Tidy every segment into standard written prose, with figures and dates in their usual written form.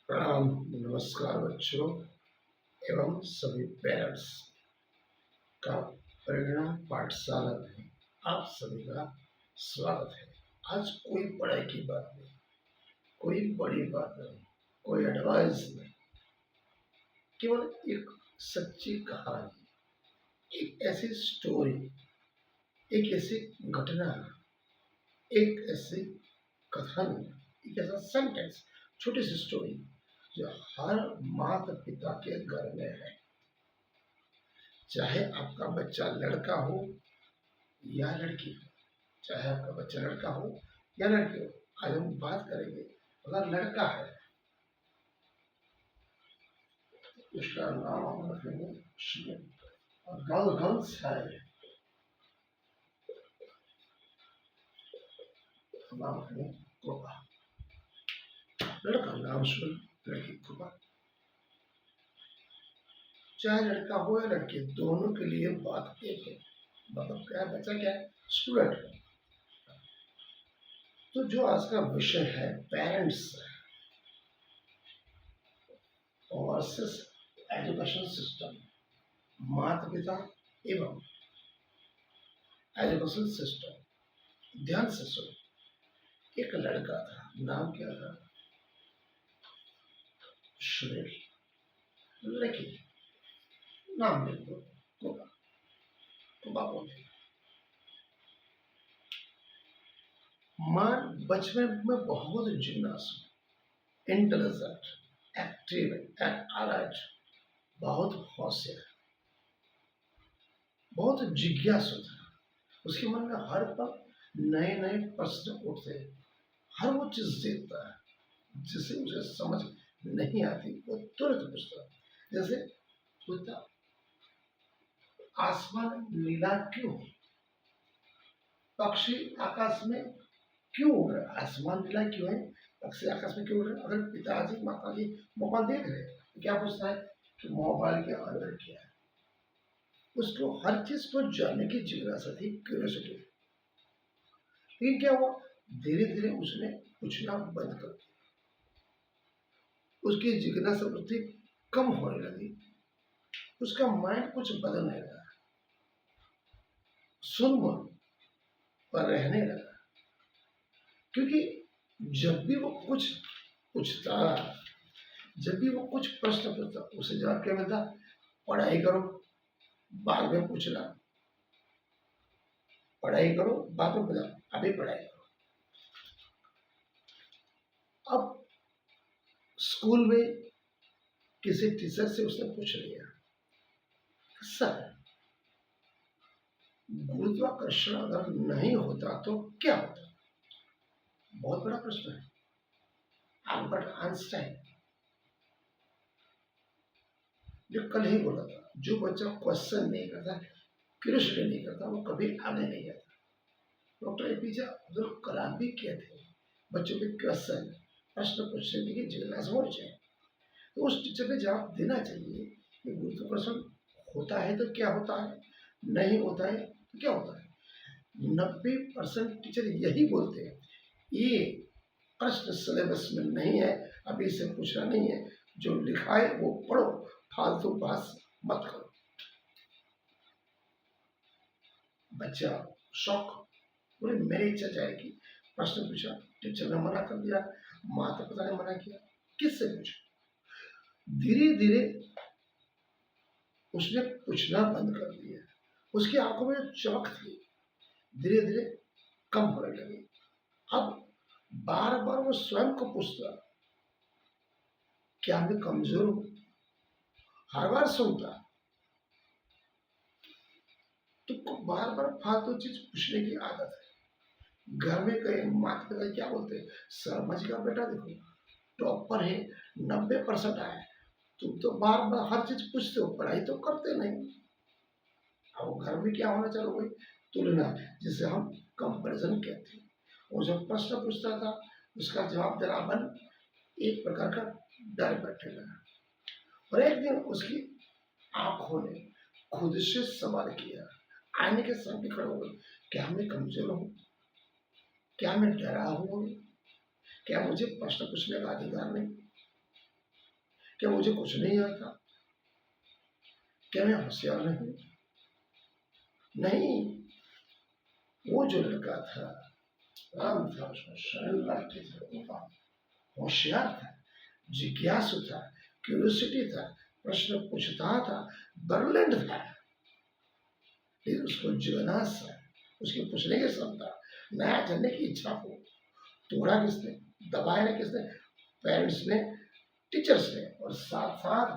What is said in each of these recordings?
प्रणाम, नमस्कार बच्चों एवं सभी पेरेंट्स का परिणाम पाठशाला में आप सभी का स्वागत है। आज कोई पढ़ाई की बात नहीं, कोई बड़ी बात नहीं, कोई एडवाइस नहीं, केवल एक सच्ची कहानी, एक ऐसी स्टोरी, एक ऐसी घटना, एक ऐसी कथन, एक ऐसा सेंटेंस, छोटी सी स्टोरी जो हर माता पिता के घर में है। चाहे आपका बच्चा लड़का हो या लड़की हो, चाहे आपका बच्चा लड़का हो या लड़की हो, आज हम बात करेंगे। अगर लड़का है तो उसका नाम हम रखेंगे शिवम, और गर्ल्स है तो नाम रखेंगे कृपा। लड़का नाम शिवम, लड़की कृपा। चाहे लड़का हो या लड़की, दोनों के लिए बात एक है। मतलब क्या है, बच्चा क्या है, स्टूडेंट है। तो जो आज का विषय है पेरेंट्स वर्सेस एजुकेशन सिस्टम, माता पिता एवं एजुकेशन सिस्टम। ध्यान से सुनो। एक लड़का था, नाम क्या था, सुरेश। लड़की नाम लिख दो, कोबा। कोबा बोलते मां बचपन में बहुत जिज्ञासु, इंटेलिजेंट, एक्टिव एंड अलर्ट, बहुत होशियार, बहुत जिज्ञासु था। उसके मन में हर पल नए नए प्रश्न उठते, हर वो चीज देखता है जिसे उसे समझ नहीं आती, वो तुरंत पूछता। जैसे पूछता, आसमान नीला क्यों, पक्षी आकाश में क्यों उड़ रहे, आसमान नीला क्यों है, पक्षी आकाश में क्यों उड़ रहे। अगर पिताजी माताजी मोबाइल देख रहे तो क्या पूछता है कि मोबाइल के अंदर क्या है। उसको हर चीज को जानने की जिज्ञासा थी, क्यूरियोसिटी। लेकिन क्या हुआ, धीरे धीरे उसने पूछना बंद कर दिया, उसकी जिज्ञासा वृत्ति कम होने लगी, उसका माइंड कुछ बदलने लगा, शून्य पर रहने लगा। क्योंकि जब भी वो कुछ पूछता, जब भी वो कुछ प्रश्न पूछता, उसे जवाब क्या मिलता, पढ़ाई करो बाद में पूछना, पढ़ाई करो बाद में पूछना, अभी पढ़ाई करो। अब स्कूल में किसी टीचर से उसने पूछ लिया, सर गुरुत्वाकर्षण अगर नहीं होता तो क्या होता। बहुत बड़ा प्रश्न है। अल्बर्ट आइंस्टाइन जो कल ही बोला था, जो बच्चा क्वेश्चन नहीं करता, क्यूरियोसिटी नहीं करता, वो कभी आगे नहीं जाता। डॉक्टर एपीजे अब्दुल कलाम भी कहते हैं, बच्चों के क्वेश्चन, प्रश्न पूछने की जिज्ञासा होनी चाहिए। तो उस टीचर ने जवाब देना चाहिए कि गुरुत्वाकर्षण होता है तो क्या होता है, नहीं होता है तो क्या होता है। 90% टीचर यही बोलते हैं, ये प्रश्न सिलेबस में नहीं है, अभी इसे पूछना नहीं है, जो लिखा है वो पढ़ो, फालतू बात मत करो। बच्चा शौक, बोले मेरी इच्छा जाएगी, प्रश्न पूछा, टीचर ने मना कर दिया, माता पिता ने मना किया, किससे पूछा। धीरे धीरे उसने पूछना बंद कर दिया, उसकी आंखों में चमक थी धीरे धीरे कम होने लगी। अब बार बार वो स्वयं को पूछता, क्या मैं कमजोर हूं, हर बार सुनता। तो बार बार फालतू चीज पूछने की आदत है। घर में कई माता पिता क्या बोलते हैं, शर्मा जी का बेटा देखो टॉपर है, 90% आया, तुम तो बार बार हर चीज पूछते हो, पढ़ाई तो करते नहीं। अब घर में क्या होना चाहिए भाई, तुलना, जिसे हम कंपैरिजन कहते हैं। वो जब प्रश्न पूछता था उसका जवाब देना बंद, एक प्रकार का डर बैठने लगा। और एक दिन उसकी आंखों ने खुद से सवाल किया, आईने के सामने खड़े हो गए, क्या मैं कमजोर हूँ, क्या मैं डरा हूँ, क्या मुझे प्रश्न पूछने का अधिकार नहीं। क्या मुझे कुछ नहीं आता? क्या मैं होशियार नहीं? नहीं, वो जो लड़का था, राम था, उसमें शरणार्थी था, वो था, होशियार था, जिज्ञासु था, क्यूरियोसिटी था, प्रश्न पूछता था, बर्लेंट था, लेकिन उसको जिज्ञासा था, उसकी पूछने की क्षमता, नया जानने की इच्छा को तोड़ा किसने, दबाया ना किसने? पेरेंट्स ने, टीचर्स ने, और साथ साथ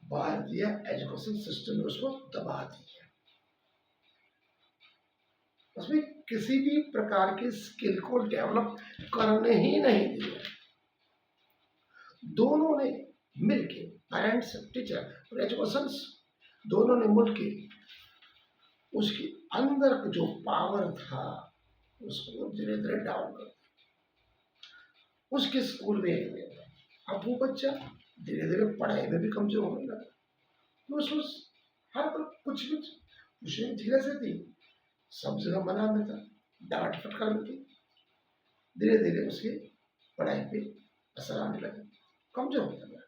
भारतीय एजुकेशन सिस्टम ने उसको दबा दिया। उसमें किसी भी प्रकार के स्किल को डेवलप करने ही नहीं दिया। दोनों ने मिलके, पेरेंट्स, टीचर और एजुकेशन, दोनों ने मिलके उसके अंदर जो पावर था उसको धीरे धीरे डाउन कर दिया। उसके स्कूल में अब वो बच्चा धीरे धीरे पढ़ाई में भी कमजोर होने लगा, तो उसको हर पर कुछ पूछने धीरे से थी, सब जगह मना में था, डांट फटकार में थी, धीरे धीरे उसकी पढ़ाई पे असर आने लगा, कमजोर होने लगा।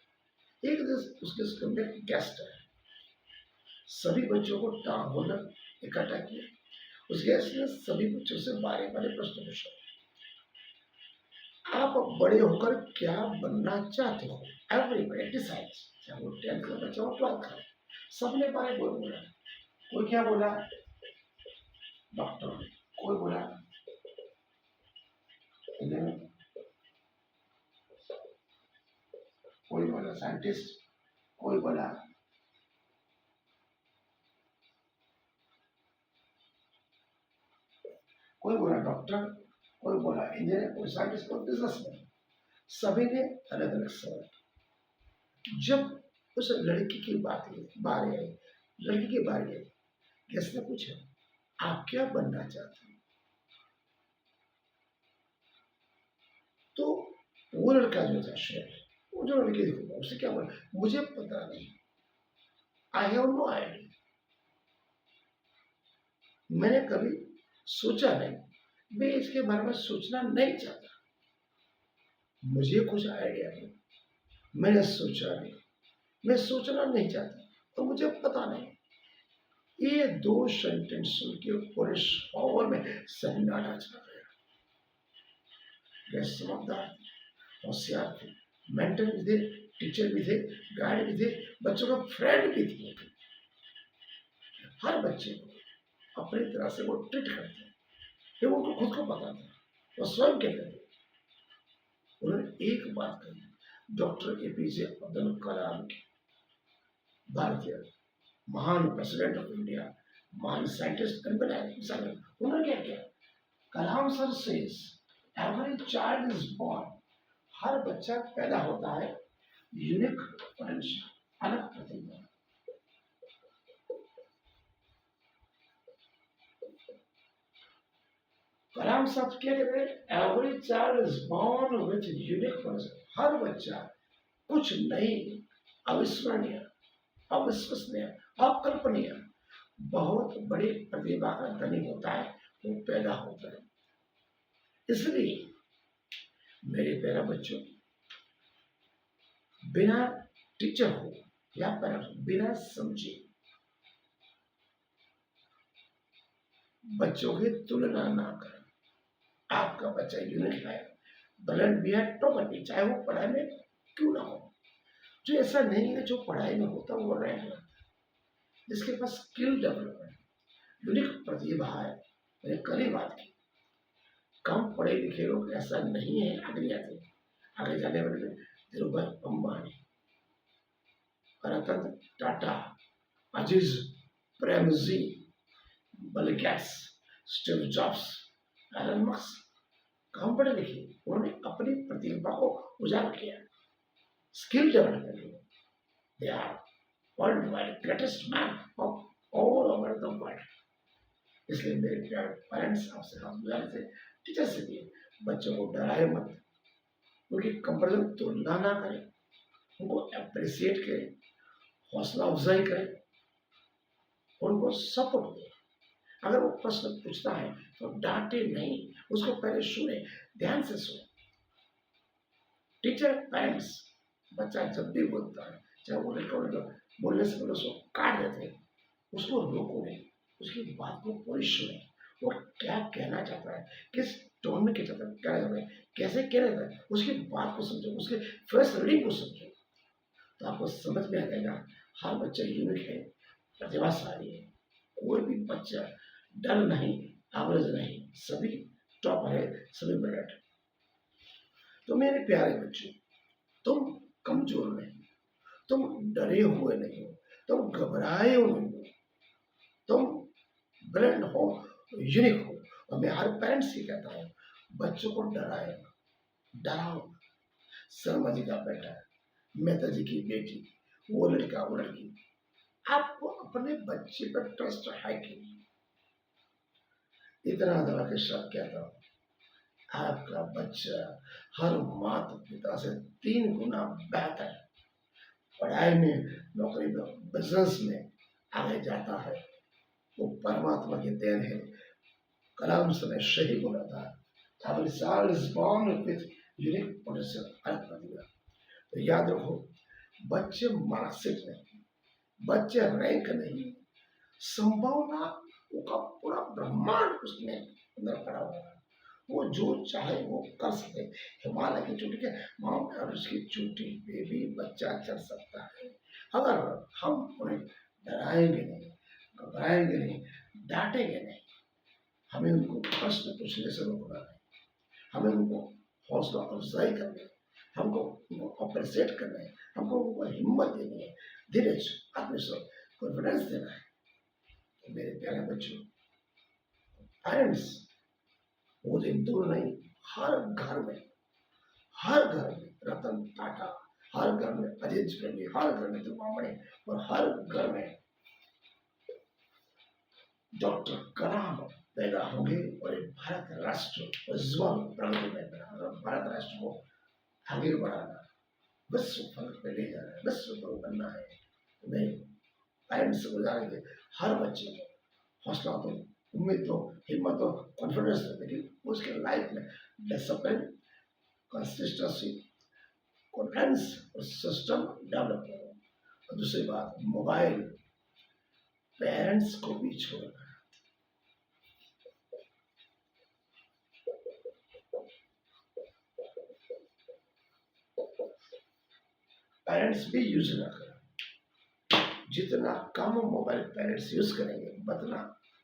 एक दिन उसके स्कूल में गेस्ट आया, सभी बच्चों को टांग होकर इकट्ठा किया। उस गेस्ट ने सभी बच्चों से बारे बारे प्रश्न पूछा, आप बड़े होकर क्या बनना चाहते हो? एवरीबॉडी डिसाइड्स, चाहे वो 10th का बच्चा हो 12th का, सबने बारे बोला। कोई क्या बोला? डॉक्टर, कोई बोला इंजीनियर, कोई बोला साइंटिस्ट, कोई बोला डॉक्टर, कोई बोला इंजीनियर, कोई साइंटिस्ट, कोई बिजनेसमैन। सभी ने अलग अलग सवाल। जब उस लड़की की बारी आई, लड़की की बारी आई, किसने पूछा आप क्या बनना चाहते हैं? तो वो लड़का जो था शेर, वो जो लड़की देखो उससे क्या बोला, मुझे पता नहीं, आई हैव नो आइडिया, मैंने कभी सोचा नहीं, मैं इसके बारे में सोचना नहीं चाहता, मुझे कुछ आइडिया नहीं, मैंने सोचा नहीं, मैं सोचना नहीं चाहता, तो मुझे पता नहीं। ये दो सेंटेंस सुन के पूरे हॉल में सन्नाटा छा गया। वे समझदार थे, होशियार थे, मेंटर भी थे, टीचर भी थे, गाइड भी थे, बच्चों का फ्रेंड भी थे। हर बच्चे को अपनी तरह से वो ट्रीट करते हैं, ये उनको खुद को पता था, वो स्वयं कहते थे। उन्होंने एक बात कही, डॉक्टर एपीजे अब्दुल कलाम की, भारतीय महान प्रेसिडेंट ऑफ इंडिया, महान साइंटिस्ट बनाए, उन्होंने क्या किया? Kalam sir says every child is born, हर बच्चा पैदा होता है यूनिक पोटेंशियल, अलग प्रतिभा। कलाम साहब क्या कहते हैं? Every child is born with unique potential, हर बच्चा कुछ नई, अविस्मरणीय, अविश्वसनीय, अकल्पनीय, बहुत बड़ी प्रतिभा का धनी होता है, वो पैदा होता है। इसलिए मेरे प्यारे बच्चों, बिना टीचर हो या बिना समझे बच्चों की तुलना ना करें। आपका बच्चा यूनिक है, ब्रिलियंट भी है, टॉपर भी, चाहे वो पढ़ाई में क्यों ना हो। जो ऐसा नहीं है जो पढ़ाई में होता वो रैंक लाता है, जिसके पास स्किल डेवलपमेंट, यूनिक प्रतिभा है। मैंने कल ही बात की, कम पढ़े लिखे लोग ऐसा नहीं है आगे जाने वाले Dhirubhai Ambani, Ratan Tata, Aziz Premji, Bill Gates, Steve Jobs, Elon Musk कम पढ़े लिखे, उन्होंने अपनी प्रतिभा को उजागर किया, स्किल डेवलप किया। They are world wide greatest man of all over the world. इसलिए मेरे प्यारे पेरेंट्स, आपसे हाथ मिलाने से, टीचर से भी, बच्चों को डराए मत, उनकी कंपेरिजन तुलना ना करें, उनको अप्रिशिएट करें, हौसला अफजाई करें, उनको सपोर्ट दें। अगर वो प्रश्न पूछता है तो डांटे नहीं, उसको पहले सुने, ध्यान से सुने। टीचर, पेरेंट्स, बच्चा जब भी बोलता है, चाहे वो लड़का हो लड़का, बोलने से पहले उसको काट देते हैं, उसको रोको नहीं, उसकी बात को पूरी सुने, वो क्या कहना चाहता है, किस टोन में कहना चाहता है, कैसे कह रहा है, उसकी बात को समझो, उसके फेस रीडिंग को समझो, तो आपको समझ में आ जाएगा हर बच्चा यूनिक है, प्रतिभाशाली है, कोई भी बच्चा डल नहीं, एवरेज नहीं, सभी टॉपर है, सभी ब्रिलियंट है। तो मेरे प्यारे बच्चों, तुम कमजोर नहीं, तुम डरे हुए नहीं हो, तुम घबराए हुए नहीं हो, तुम ब्रिलियंट हो, यूनिक हो। और मैं हर पेरेंट्स से कहता हूँ, बच्चों को डराए, डराओ। शर्मा जी का बेटा, मेहता जी की बेटी, वो लड़का वो लड़की, आपको अपने बच्चे पर ट्रस्ट है कि नहीं? इतना दवा के साथ कहता हूँ, आपका बच्चा हर माता पिता से 3 गुना बेहतर पढ़ाई में, नौकरी में, बिजनेस में आगे जाता है। वो परमात्मा की देन है। कलाम समय सही बोला था, every child is born with unique potential, अलग प्रतिभा। तो याद रखो, बच्चे मार्कशीट नहीं, बच्चे रैंक नहीं, संभावना का पूरा ब्रह्मांड उसमें अंदर पड़ा हुआ है। वो जो चाहे वो कर सके। हिमालय की चोटी के माउंट एवरेस्ट की चोटी पे भी बच्चा चढ़ सकता है, अगर हम उन्हें डराएंगे नहीं, घबराएंगे नहीं, डांटेंगे नहीं। हमें उनको प्रश्न पूछने से रोकना है, हमें उनको हौसला अफजाई करनी है, हमको उनको अप्रिशिएट करना है, हमको उनको हिम्मत देनी है, धीरज, आत्मविश्वास, कॉन्फिडेंस देना है। तो मेरे प्यारे बच्चों, पेरेंट्स वो दिन दूर नहीं, हर घर में, हर घर में रतन टाटा, हर घर में अजीत प्रेमी, हर घर में दुर्गामणि, और हर घर में डॉक्टर कलाम पैदा होंगे, और एक भारत राष्ट्र उज्जवल प्रगति में भारत राष्ट्र को आगे बढ़ाना, विश्व फलक पे ले जाना है, विश्व गुरु बनना है। तो मैं पेरेंट्स से गुजारेंगे, हर बच्चे को हौसला दो, उम्मीद दो, हिम्मत दो, कॉन्फिडेंस दो, लेकिन उसके लाइफ में डिसिप्लिन, कंसिस्टेंसी, कॉन्फिडेंस और सिस्टम डेवलप करो। और दूसरी बात, मोबाइल पेरेंट्स को भी छोड़ना, पेरेंट्स भी यूज ना करें। जितना कम मोबाइल पेरेंट्स यूज करेंगे, उतना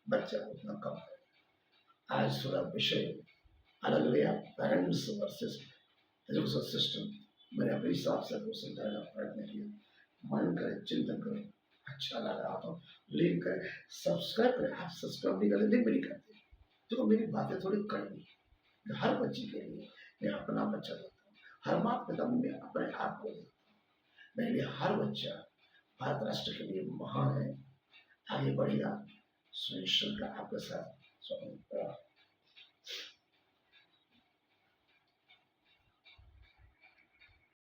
बच्चा उतना कम है। आज थोड़ा विषय अलग लिया, पेरेंट्स वर्सेस एजुकेशन सिस्टम। मैंने अपने हिसाब से आपको समझाने का प्रयत्न किया। मन करें, चिंतन करें, अच्छा लगा तो लिंक करें, सब्सक्राइब करें। आप सब्सक्राइब नहीं करते, लिंक भी नहीं करते, तो मेरी बातें थोड़ी कड़वी। हर बच्चे के लिए मैं अपना बच्चा देता हूँ, हर माता पिता में अपने आप को देता हूँ। मेरे लिए हर बच्चा भारत राष्ट्र के लिए महान है। आगे बढ़ेगा, सुनिश्चित का आपके साथ स्वागत।